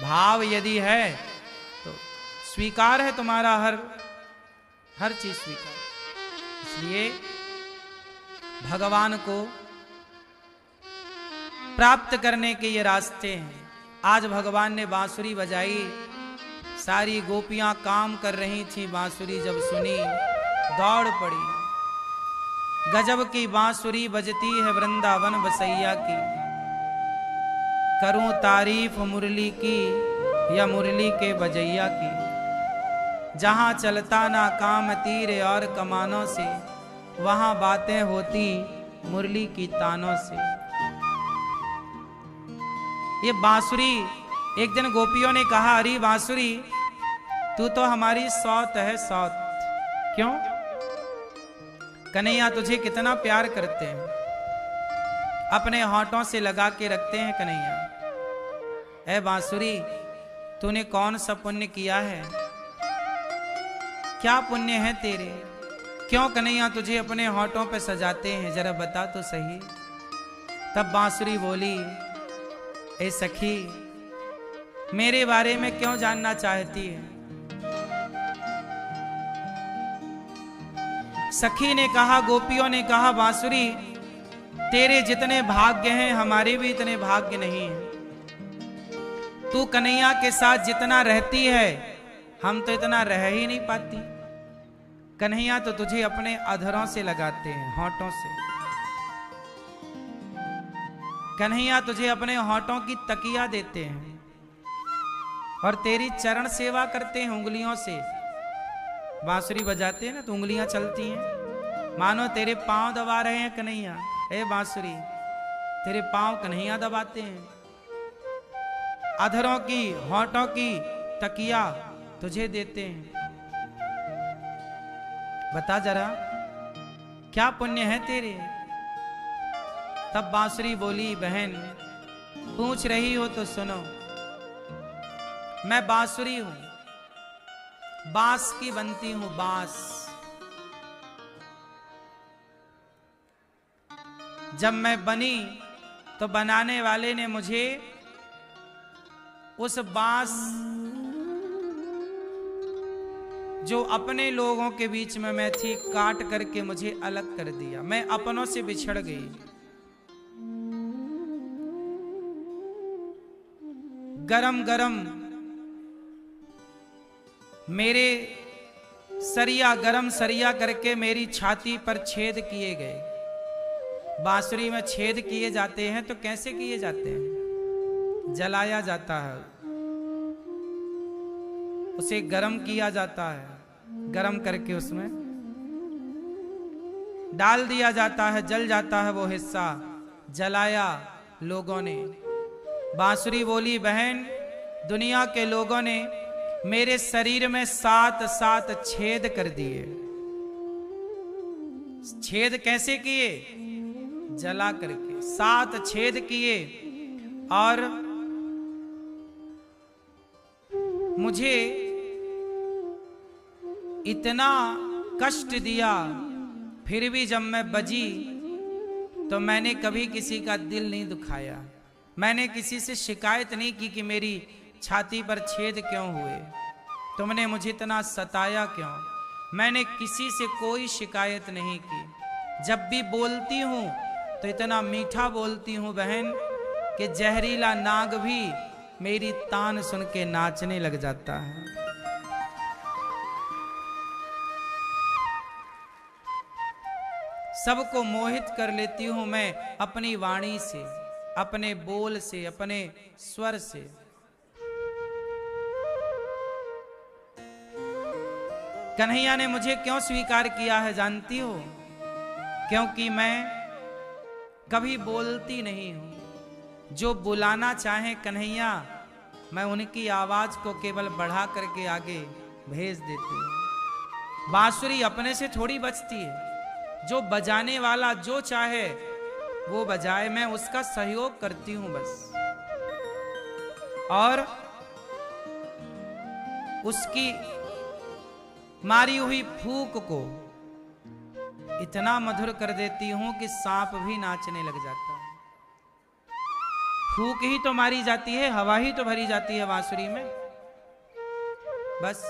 भाव यदि है तो स्वीकार है तुम्हारा, हर चीज स्वीकार। इसलिए भगवान को प्राप्त करने के ये रास्ते हैं। आज भगवान ने बांसुरी बजाई, सारी गोपियां काम कर रही थी, बांसुरी जब सुनी दौड़ पड़ी। गजब की बांसुरी बजती है वृंदावन बसैया की, करूं तारीफ मुरली की या मुरली के बजैया की। जहां चलता ना काम तीर और कमानों से, वहां बातें होती मुरली की तानों से। ये बांसुरी, एक दिन गोपियों ने कहा, अरे बांसुरी तू तो हमारी सौत है, सौत। क्यों? कन्हैया तुझे कितना प्यार करते हैं, अपने होठों से लगा के रखते हैं कन्हैया। ऐ बांसुरी तूने कौन सा पुण्य किया है, क्या पुण्य है तेरे, क्यों कन्हैया तुझे अपने होठों पे सजाते हैं, जरा बता तो सही। तब बांसुरी बोली, ए सखी मेरे बारे में क्यों जानना चाहती है। सखी ने कहा, गोपियों ने कहा, बांसुरी तेरे जितने भाग्य हैं हमारे भी इतने भाग्य नहीं हैं। तू कन्हैया के साथ जितना रहती है हम तो इतना रह ही नहीं पाती। कन्हैया तो तुझे अपने अधरों से लगाते हैं, होठों से। कन्हैया तुझे अपने होठों की तकिया देते हैं और तेरी चरण सेवा करते हैं उंगलियों से। बांसुरी बजाते हैं ना तो उंगलियां चलती हैं, मानो तेरे पांव दबा रहे हैं कन्हैया। ए बांसुरी तेरे पांव कन्हैया दबाते हैं, अधरों की होठों की तकिया तुझे देते हैं। बता जरा क्या पुण्य है तेरे। तब बांसुरी बोली, बहन पूछ रही हो तो सुनो, मैं बांसुरी हूं, बांस की बनती हूं, बांस। जब मैं बनी तो बनाने वाले ने मुझे उस बांस जो अपने लोगों के बीच में मैं थी, काट करके मुझे अलग कर दिया। मैं अपनों से बिछड़ गई। गरम गरम मेरे सरिया, गरम सरिया करके मेरी छाती पर छेद किए गए। बांसुरी में छेद किए जाते हैं तो कैसे किए जाते हैं? जलाया जाता है, उसे गरम किया जाता है, गरम करके उसमें डाल दिया जाता है, जल जाता है वो हिस्सा, जलाया लोगों ने। बांसुरी बोली, बहन दुनिया के लोगों ने मेरे शरीर में 7 छेद कर दिए। छेद कैसे किए? जला करके 7 छेद किए और मुझे इतना कष्ट दिया। फिर भी जब मैं बजी तो मैंने कभी किसी का दिल नहीं दुखाया। मैंने किसी से शिकायत नहीं की कि मेरी छाती पर छेद क्यों हुए, तुमने मुझे इतना सताया क्यों। मैंने किसी से कोई शिकायत नहीं की। जब भी बोलती हूं तो इतना मीठा बोलती हूं बहन कि जहरीला नाग भी मेरी तान सुन के नाचने लग जाता है। सबको मोहित कर लेती हूं मैं अपनी वाणी से, अपने बोल से, अपने स्वर से। कन्हैया ने मुझे क्यों स्वीकार किया है जानती हो? क्योंकि मैं कभी बोलती नहीं हूं। जो बुलाना चाहे कन्हैया, मैं उनकी आवाज को केवल बढ़ा करके आगे भेज देती हूं। बांसुरी अपने से थोड़ी बजती है, जो बजाने वाला जो चाहे वो बजाए, मैं उसका सहयोग करती हूं बस। और उसकी मारी हुई फूंक को इतना मधुर कर देती हूं कि सांप भी नाचने लग जाता है। फूक ही तो मारी जाती है, हवा ही तो भरी जाती है बांसुरी में। बस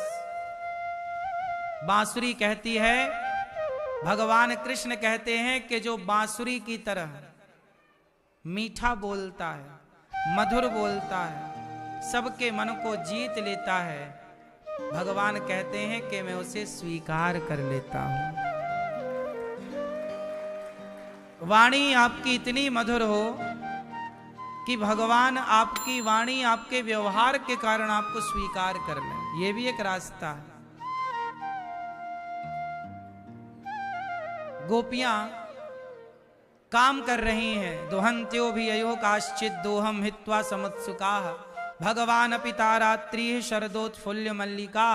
बांसुरी कहती है, भगवान कृष्ण कहते हैं कि जो बांसुरी की तरह मीठा बोलता है, मधुर बोलता है, सबके मन को जीत लेता है, भगवान कहते हैं कि मैं उसे स्वीकार कर लेता हूं। वाणी आपकी इतनी मधुर हो कि भगवान आपकी वाणी, आपके व्यवहार के कारण आपको स्वीकार कर लें, यह भी एक रास्ता है। गोपियां काम कर रही हैं, दुहंत्यो भी अयो काश्चित दोहम हित्वा समुत्सुकाः भगवान पिता रात्रि शरदोत्फुल्य मल्लिका।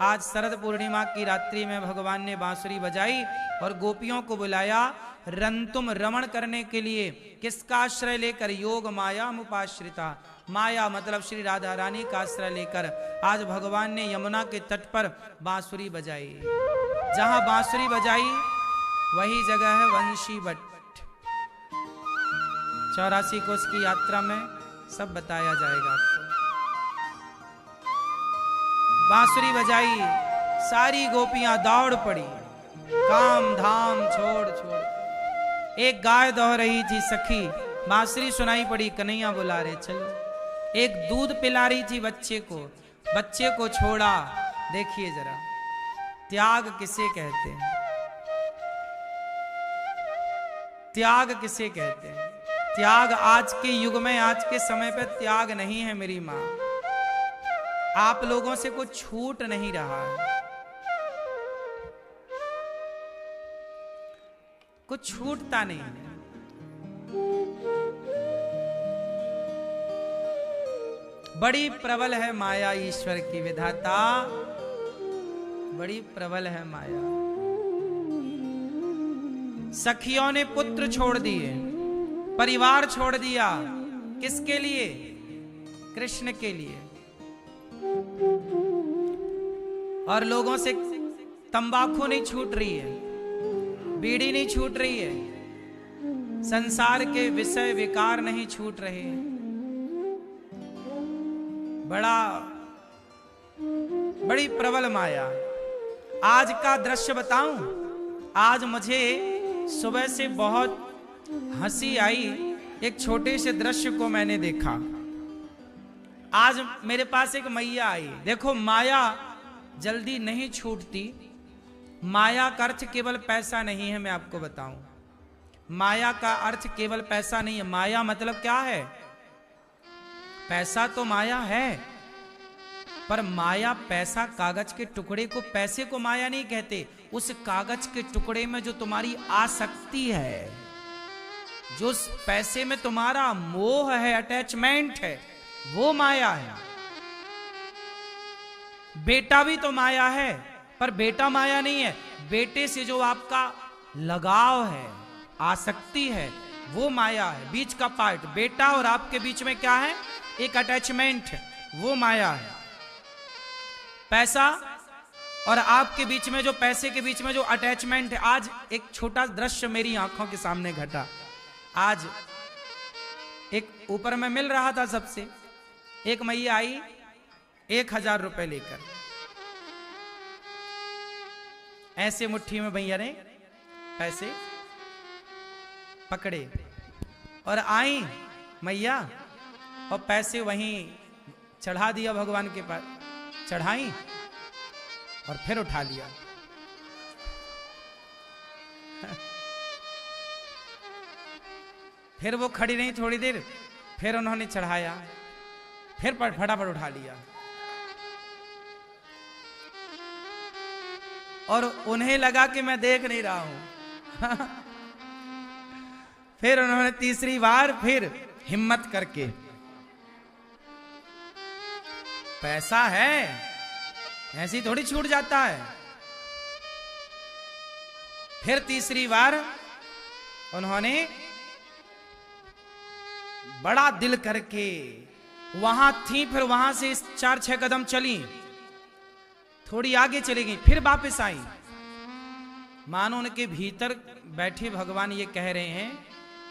आज शरद पूर्णिमा की रात्रि में भगवान ने बांसुरी बजाई और गोपियों को बुलाया रंतुम रमण करने के लिए। किसका आश्रय लेकर? योग माया मुपाश्रिता। माया मतलब श्री राधा रानी का आश्रय लेकर आज भगवान ने यमुना के तट पर बांसुरी बजाई। जहां बांसुरी बजाई वही जगह है वंशी बट। 84 कोस की यात्रा में सब बताया जाएगा आपको। बांसुरी बजाई, सारी गोपियां दौड़ पड़ी, काम धाम छोड़ छोड़। एक गाय दौड़ रही थी सखी, बांसुरी सुनाई पड़ी, कन्हैया बुला रहे चलो। एक दूध पिला रही थी बच्चे को छोड़ा। देखिए जरा, त्याग किसे कहते हैं? त्याग किसे कहते हैं? त्याग आज के युग में, आज के समय पे त्याग नहीं है मेरी मां। आप लोगों से कुछ छूट नहीं रहा है, कुछ छूटता नहीं है। बड़ी प्रबल है माया ईश्वर की, विधाता बड़ी प्रबल है माया। सखियों ने पुत्र छोड़ दिए, परिवार छोड़ दिया, किसके लिए? कृष्ण के लिए। और लोगों से तंबाकू नहीं छूट रही है, बीड़ी नहीं छूट रही है, संसार के विषय विकार नहीं छूट रहे। बड़ी प्रबल माया। आज का दृश्य बताऊं, आज मुझे सुबह से बहुत हंसी आई। एक छोटे से दृश्य को मैंने देखा। आज मेरे पास एक मैया आई। देखो, माया जल्दी नहीं छूटती। माया का अर्थ केवल पैसा नहीं है, मैं आपको बताऊं। माया का अर्थ केवल पैसा नहीं है। माया मतलब क्या है? पैसा तो माया है, पर माया पैसा, कागज के टुकड़े को पैसे को माया नहीं कहते। उस कागज के टुकड़े में जो तुम्हारी आसक्ति है, जो उस पैसे में तुम्हारा मोह है, अटैचमेंट है, वो माया है। बेटा भी तो माया है, पर बेटा माया नहीं है। बेटे से जो आपका लगाव है, आसक्ति है, वो माया है। बीच का पार्ट, बेटा और आपके बीच में क्या है? एक अटैचमेंट है, वो माया है। पैसा और आपके बीच में, जो पैसे के बीच में जो अटैचमेंट है। आज एक छोटा दृश्य मेरी आंखों के सामने घटा। आज एक ऊपर में मिल रहा था सबसे, एक मैया आई 1000 रुपए लेकर। ऐसे मुट्ठी में भैया ने पैसे पकड़े और आई मैया, और पैसे वहीं चढ़ा दिया भगवान के पास। चढ़ाई और फिर उठा लिया। फिर वो खड़ी रही थोड़ी देर, फिर उन्होंने चढ़ाया, फिर फटाफट उठा लिया। और उन्हें लगा कि मैं देख नहीं रहा हूं। फिर उन्होंने तीसरी बार फिर हिम्मत करके, पैसा है ऐसी थोड़ी छूट जाता है। फिर तीसरी बार उन्होंने बड़ा दिल करके, वहां थी, फिर वहां से 4-6 कदम चली, थोड़ी आगे चली गई, फिर वापस आई। मानो उनके भीतर बैठे भगवान ये कह रहे हैं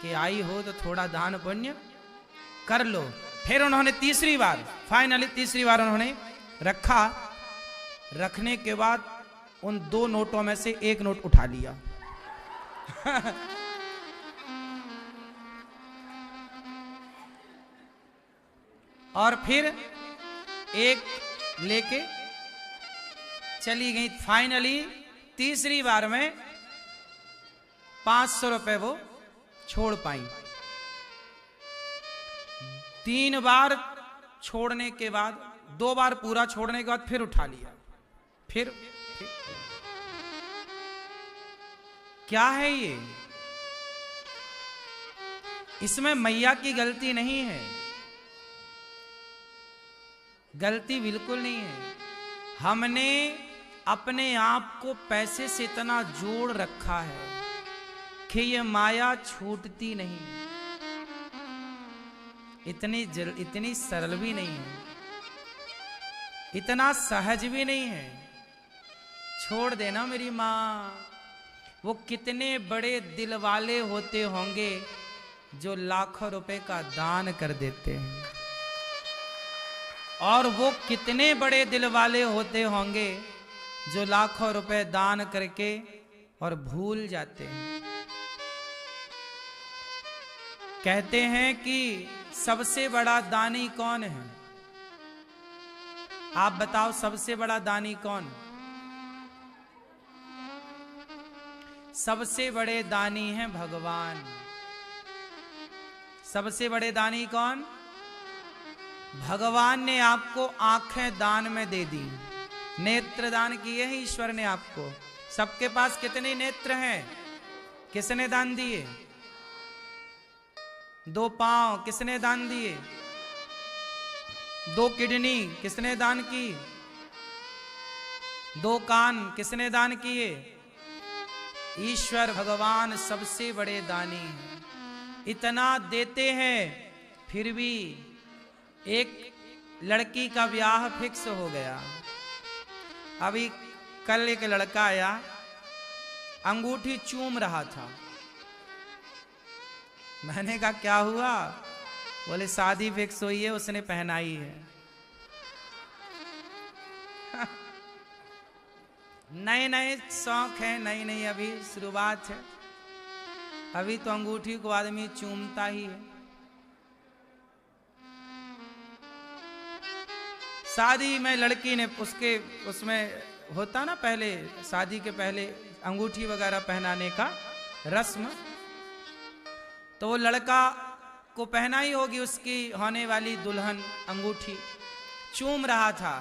कि आई हो तो थोड़ा दान पुण्य कर लो। फिर उन्होंने तीसरी बार, फाइनली तीसरी बार उन्होंने रखा। रखने के बाद उन 2 नोटों में से एक नोट उठा लिया। और फिर एक लेके चली गई। फाइनली तीसरी बार में 500 रुपए वो छोड़ पाई। 3 बार छोड़ने के बाद, 2 बार पूरा छोड़ने के बाद फिर उठा लिया। फिर क्या है ये? इसमें मैया की गलती नहीं है, गलती बिल्कुल नहीं है। हमने अपने आप को पैसे से इतना जोड़ रखा है कि ये माया छूटती नहीं, इतनी सरल भी नहीं है, इतना सहज भी नहीं है। छोड़ देना मेरी माँ। वो कितने बड़े दिल वाले होते होंगे जो लाखों रुपए का दान कर देते हैं, और वो कितने बड़े दिल वाले होते होंगे जो लाखों रुपए दान करके और भूल जाते हैं। कहते हैं कि सबसे बड़ा दानी कौन है? आप बताओ, सबसे बड़ा दानी कौन? सबसे बड़े दानी हैं भगवान। सबसे बड़े दानी कौन? भगवान ने आपको आंखें दान में दे दी, नेत्र दान किए हैं ईश्वर ने आपको। सबके पास कितने नेत्र हैं? किसने दान दिए? 2 पांव किसने दान दिए? 2 किडनी किसने दान की? 2 कान किसने दान किए? ईश्वर भगवान सबसे बड़े दानी हैं। इतना देते हैं, फिर भी एक लड़की का ब्याह फिक्स हो गया। अभी कल एक लड़का आया, अंगूठी चूम रहा था। मैंने कहा क्या हुआ? बोले शादी फिक्स हुई है, उसने पहनाई है। नए नए शौक है, नई नई अभी शुरुआत है। अभी तो अंगूठी को आदमी चूमता ही है। शादी में लड़की ने उसमें होता ना, पहले शादी के पहले अंगूठी वगैरह पहनाने का रस्म, तो वो लड़का को पहनाई होगी उसकी होने वाली दुल्हन अंगूठी। चूम रहा था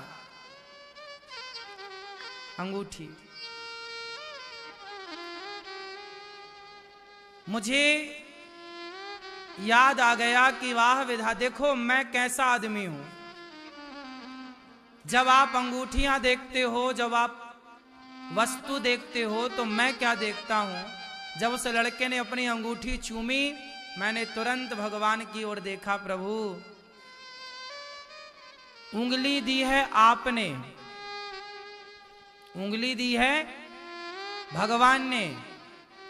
अंगूठी। मुझे याद आ गया कि वाह विधा, देखो मैं कैसा आदमी हूं। जब आप अंगूठियां देखते हो, जब आप वस्तु देखते हो, तो मैं क्या देखता हूं? जब उस लड़के ने अपनी अंगूठी चूमी, मैंने तुरंत भगवान की ओर देखा। प्रभु, उंगली दी है आपने, उंगली दी है भगवान ने।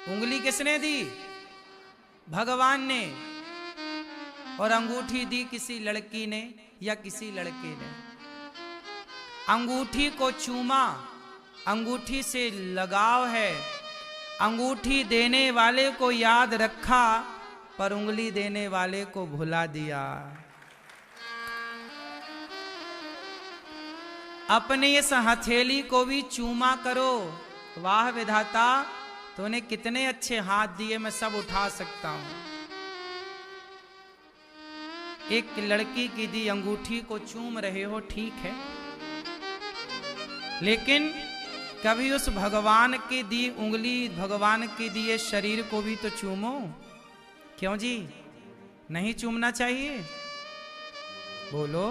उंगली किसने दी? भगवान ने। और अंगूठी दी किसी लड़की ने या किसी लड़के ने। अंगूठी को चूमा, अंगूठी से लगाव है, अंगूठी देने वाले को याद रखा, पर उंगली देने वाले को भुला दिया। अपने इस हथेली को भी चूमा करो। वाह विधाता, तूने कितने अच्छे हाथ दिए, मैं सब उठा सकता हूं। एक लड़की की दी अंगूठी को चूम रहे हो, ठीक है, लेकिन कभी उस भगवान की दी उंगली, भगवान की दिए शरीर को भी तो चूमो। क्यों जी, नहीं चूमना चाहिए? बोलो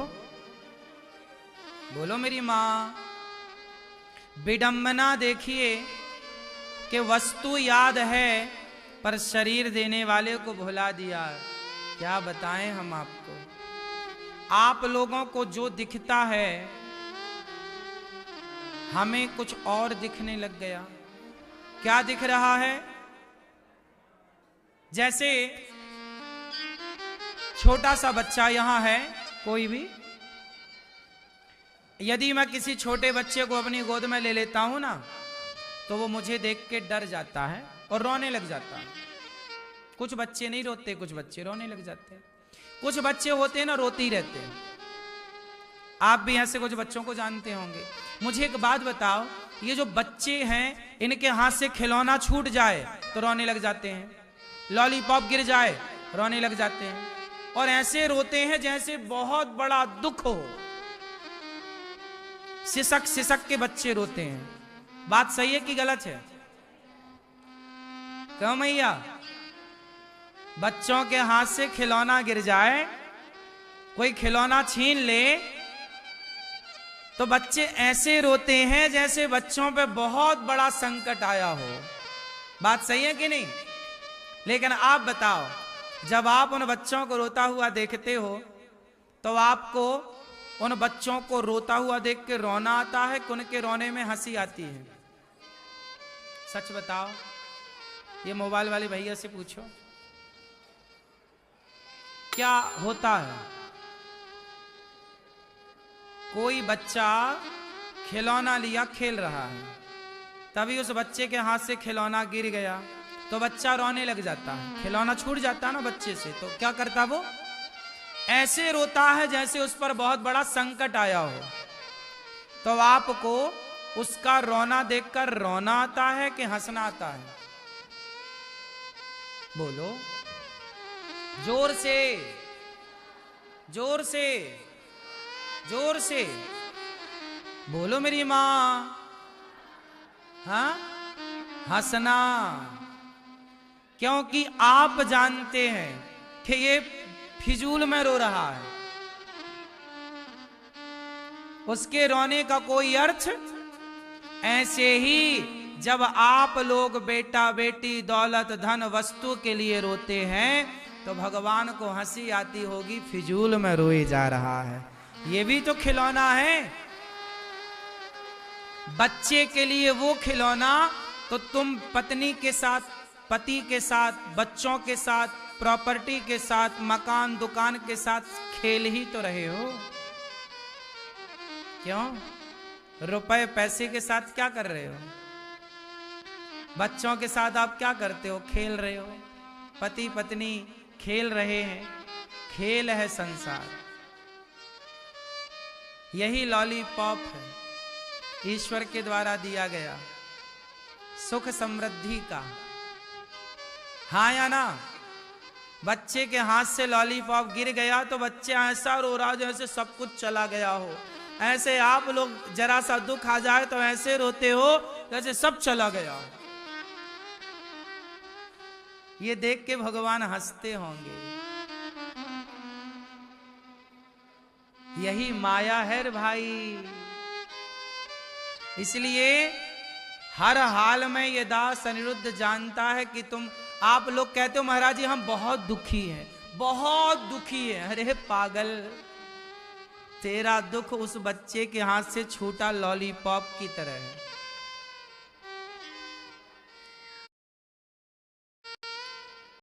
बोलो मेरी माँ। विडंबना देखिए कि वस्तु याद है पर शरीर देने वाले को भुला दिया। क्या बताएं हम आपको। आप लोगों को जो दिखता है हमें कुछ और दिखने लग गया। क्या दिख रहा है? जैसे छोटा सा बच्चा यहां है, कोई भी, यदि मैं किसी छोटे बच्चे को अपनी गोद में ले लेता हूं ना, तो वो मुझे देख के डर जाता है और रोने लग जाता है। कुछ बच्चे नहीं रोते, कुछ बच्चे रोने लग जाते हैं। कुछ बच्चे होते हैं ना, रोते ही रहते हैं। आप भी ऐसे कुछ बच्चों को जानते होंगे। मुझे एक बात बताओ, ये जो बच्चे हैं, इनके हाथ से खिलौना छूट जाए तो रोने लग जाते हैं, लॉलीपॉप गिर जाए रोने लग जाते हैं, और ऐसे रोते हैं जैसे बहुत बड़ा दुख हो। सिसक सिसक के बच्चे रोते हैं। बात सही है कि गलत है? क्यों मैया? बच्चों के हाथ से खिलौना गिर जाए, कोई खिलौना छीन ले, तो बच्चे ऐसे रोते हैं जैसे बच्चों पे बहुत बड़ा संकट आया हो। बात सही है कि नहीं? लेकिन आप बताओ, जब आप उन बच्चों को रोता हुआ देखते हो, तो आपको उन बच्चों को रोता हुआ देख के रोना आता है कि उनके रोने में हंसी आती है? सच बताओ, ये मोबाइल वाले भैया से पूछो, क्या होता है? कोई बच्चा खिलौना लिया, खेल रहा है, तभी उस बच्चे के हाथ से खिलौना गिर गया तो बच्चा रोने लग जाता है। खिलौना छूट जाता है ना बच्चे से, तो क्या करता वो? ऐसे रोता है जैसे उस पर बहुत बड़ा संकट आया हो। तो आपको उसका रोना देखकर रोना आता है कि हंसना आता है? बोलो जोर से, जोर से, जोर से बोलो मेरी मां। हाँ, हंसना। क्योंकि आप जानते हैं कि ये फिजूल में रो रहा है, उसके रोने का कोई अर्थ। ऐसे ही जब आप लोग बेटा बेटी, दौलत, धन, वस्तु के लिए रोते हैं, तो भगवान को हंसी आती होगी, फिजूल में रोए जा रहा है। ये भी तो खिलौना है। बच्चे के लिए वो खिलौना, तो तुम पत्नी के साथ, पति के साथ, बच्चों के साथ, प्रॉपर्टी के साथ, मकान दुकान के साथ खेल ही तो रहे हो। क्यों? रुपए पैसे के साथ क्या कर रहे हो? बच्चों के साथ आप क्या करते हो? खेल रहे हो। पति पत्नी खेल रहे हैं, खेल है संसार। यही लॉलीपॉप है, ईश्वर के द्वारा दिया गया सुख समृद्धि का। हाँ या ना? बच्चे के हाथ से लॉलीपॉप गिर गया तो बच्चा ऐसा रो रहा जैसे सब कुछ चला गया हो। ऐसे आप लोग जरा सा दुख आ जाए तो ऐसे रोते हो जैसे सब चला गया हो। ये देख के भगवान हंसते होंगे। यही माया है रे भाई। इसलिए हर हाल में ये दास अनिरुद्ध जानता है कि आप लोग कहते हो महाराज जी हम बहुत दुखी हैं, बहुत दुखी है। अरे पागल, तेरा दुख उस बच्चे के हाथ से छूटा लॉलीपॉप की तरह है।